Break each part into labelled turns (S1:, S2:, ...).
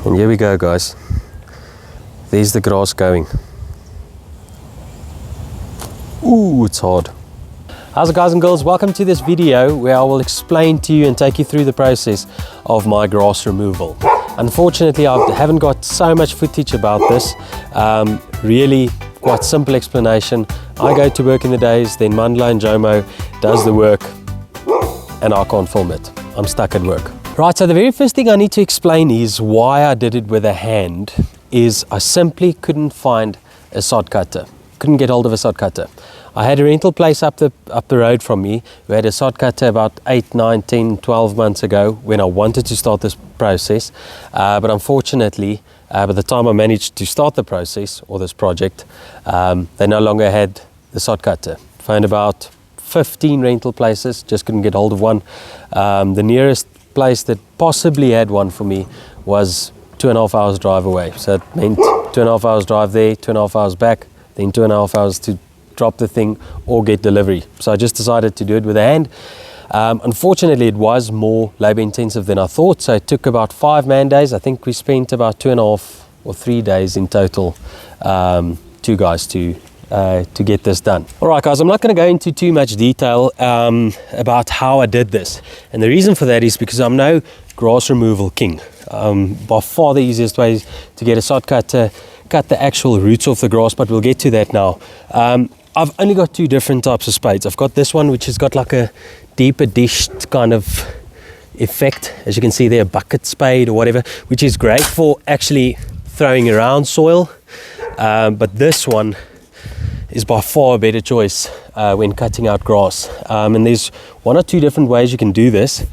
S1: And here we go, guys. There's the grass going. Ooh, it's hard. How's it, guys and girls? Welcome to this video where I will explain to you and take you through the process of my grass removal. Unfortunately, I haven't got so much footage about this. Really quite simple explanation. I go to work in the days, then Mandla and Jomo does the work, and I can't film it. I'm stuck at work. Right, so the very first thing I need to explain is why I did it with a hand. Is I simply couldn't find a sod cutter. Couldn't get hold of a sod cutter. I had a rental place up the road from me who had a sod cutter about 8, 9, 10, 12 months ago when I wanted to start this process. But unfortunately, by the time I managed to start the process or this project, they no longer had the sod cutter. Found about 15 rental places, just couldn't get hold of one. The nearest place that possibly had one for me was 2.5 hours drive away. So it meant 2.5 hours drive there, 2.5 hours back, then 2.5 hours to drop the thing or get delivery. So I just decided to do it with a hand. Unfortunately, it was more labor intensive than I thought. So it took about 5 man days. I think we spent about 2.5 or 3 days in total, 2 guys to get this done. All right, guys, I'm not going to go into too much detail about how I did this. And the reason for that is because I'm no grass removal king. By far the easiest way to get a sod cutter, cut the actual roots off the grass, but we'll get to that now. I've only got 2 different types of spades. I've got this one, which has got like a deeper dished kind of effect. As you can see there, a bucket spade or whatever, which is great for actually throwing around soil. But this one is by far a better choice when cutting out grass. And there's 1 or 2 different ways you can do this.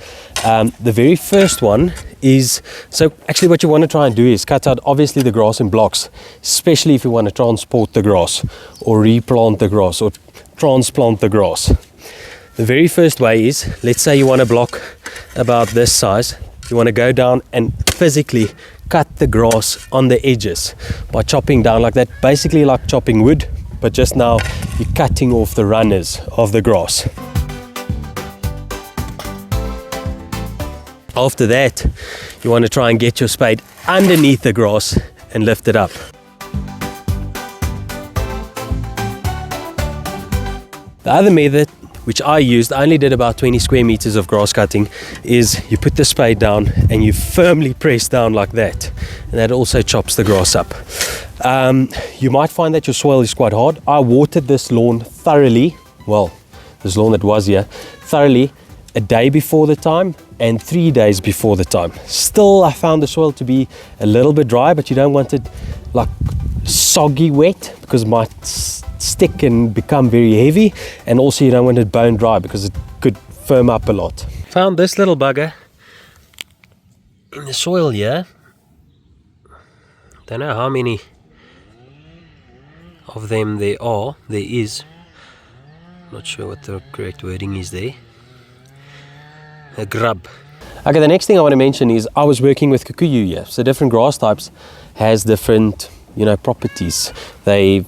S1: The very first one is, so actually what you want to try and do is cut out obviously the grass in blocks, especially if you want to transport the grass or replant the grass or transplant the grass. The very first way is, let's say you want a block about this size, you want to go down and physically cut the grass on the edges by chopping down like that, basically like chopping wood, but just now you're cutting off the runners of the grass. After that, you want to try and get your spade underneath the grass and lift it up. The other method, which I used, I only did about 20 square meters of grass cutting, is you put the spade down and you firmly press down like that. And that also chops the grass up. You might find that your soil is quite hard. I watered this lawn thoroughly, well, this lawn that was here, thoroughly a day before the time and 3 days before the time. Still, I found the soil to be a little bit dry, but you don't want it like soggy wet because it might stick and become very heavy, and also you don't want it bone dry because it could firm up a lot. Found this little bugger in the soil here. Don't know how many of them there is. Not sure what the correct wording is there. A grub. Okay, the next thing I want to mention is I was working with Kikuyu here. So different grass types has different, properties. They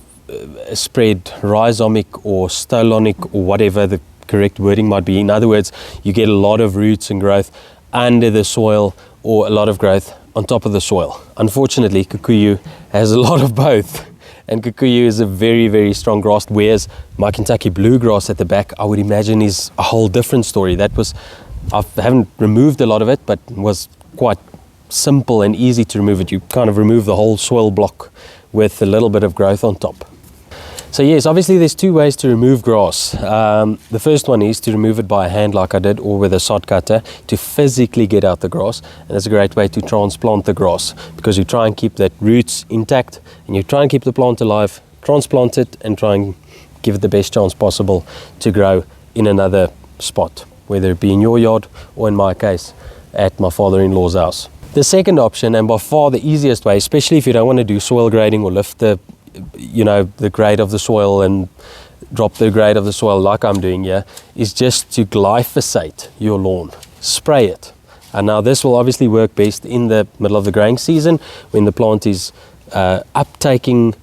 S1: spread rhizomic or stolonic or whatever the correct wording might be. In other words, you get a lot of roots and growth under the soil or a lot of growth on top of the soil. Unfortunately, Kikuyu has a lot of both. And Kikuyu is a very, very strong grass, whereas my Kentucky bluegrass at the back, I would imagine, is a whole different story. I haven't removed a lot of it, but was quite simple and easy to remove it. You kind of remove the whole soil block with a little bit of growth on top. So yes, obviously there's 2 ways to remove grass. The first one is to remove it by hand like I did, or with a sod cutter to physically get out the grass. And that's a great way to transplant the grass because you try and keep that roots intact and you try and keep the plant alive, transplant it and try and give it the best chance possible to grow in another spot, whether it be in your yard or in my case at my father-in-law's house. The second option, and by far the easiest way, especially if you don't want to do soil grading or lift the grade of the soil and drop the grade of the soil like I'm doing here, is just to glyphosate your lawn. Spray it. And now this will obviously work best in the middle of the growing season when the plant is uptaking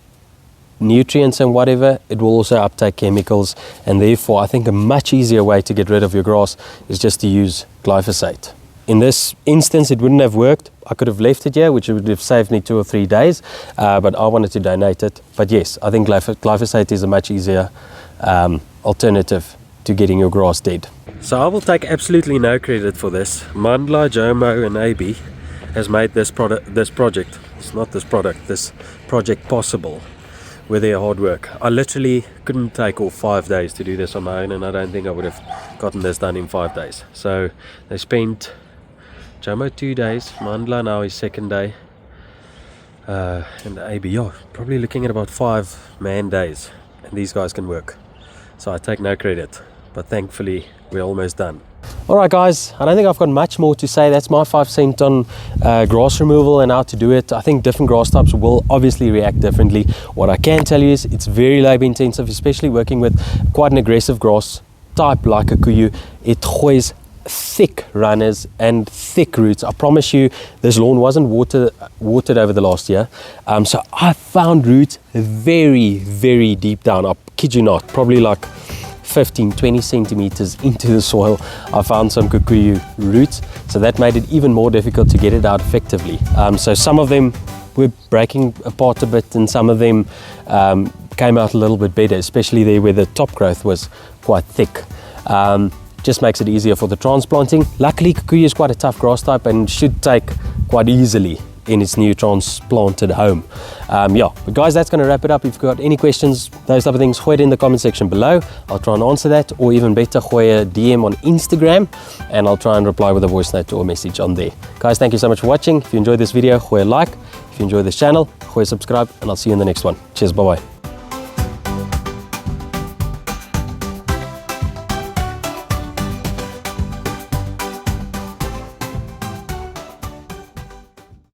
S1: nutrients and whatever. It will also uptake chemicals, and therefore I think a much easier way to get rid of your grass is just to use glyphosate. in this instance, it wouldn't have worked. I could have left it here, which would have saved me 2 or 3 days, but I wanted to donate it. But yes, I think glyphosate is a much easier alternative to getting your grass dead. So I will take absolutely no credit for this. Mandla, Jomo and AB has made this project possible with their hard work. I literally couldn't take all 5 days to do this on my own, and I don't think I would have gotten this done in 5 days. So they spent Jomo 2 days, Mandla now his 2nd day, and AB, probably looking at about 5 man days, and these guys can work. So I take no credit, but thankfully we're almost done. Alright guys, I don't think I've got much more to say. That's my 5 cents on grass removal and how to do it. I think different grass types will obviously react differently. What I can tell you is it's very labor intensive, especially working with quite an aggressive grass type like Kikuyu. It goes thick runners and thick roots. I promise you this lawn wasn't watered over the last year, so I found roots very deep down. I kid you not, probably like 15-20 centimeters into the soil. I found some Kikuyu roots, so that made it even more difficult to get it out effectively. So some of them were breaking apart a bit, and some of them came out a little bit better, especially there where the top growth was quite thick. Just makes it easier for the transplanting. Luckily, Kikuyu is quite a tough grass type and should take quite easily in its new transplanted home. But guys, that's going to wrap it up. If you've got any questions, those type of things, gooi it in the comment section below. I'll try and answer that, or even better, gooi a DM on Instagram, and I'll try and reply with a voice note or a message on there. Guys, thank you so much for watching. If you enjoyed this video, gooi a like. If you enjoy this channel, gooi a subscribe, and I'll see you in the next one. Cheers, bye-bye.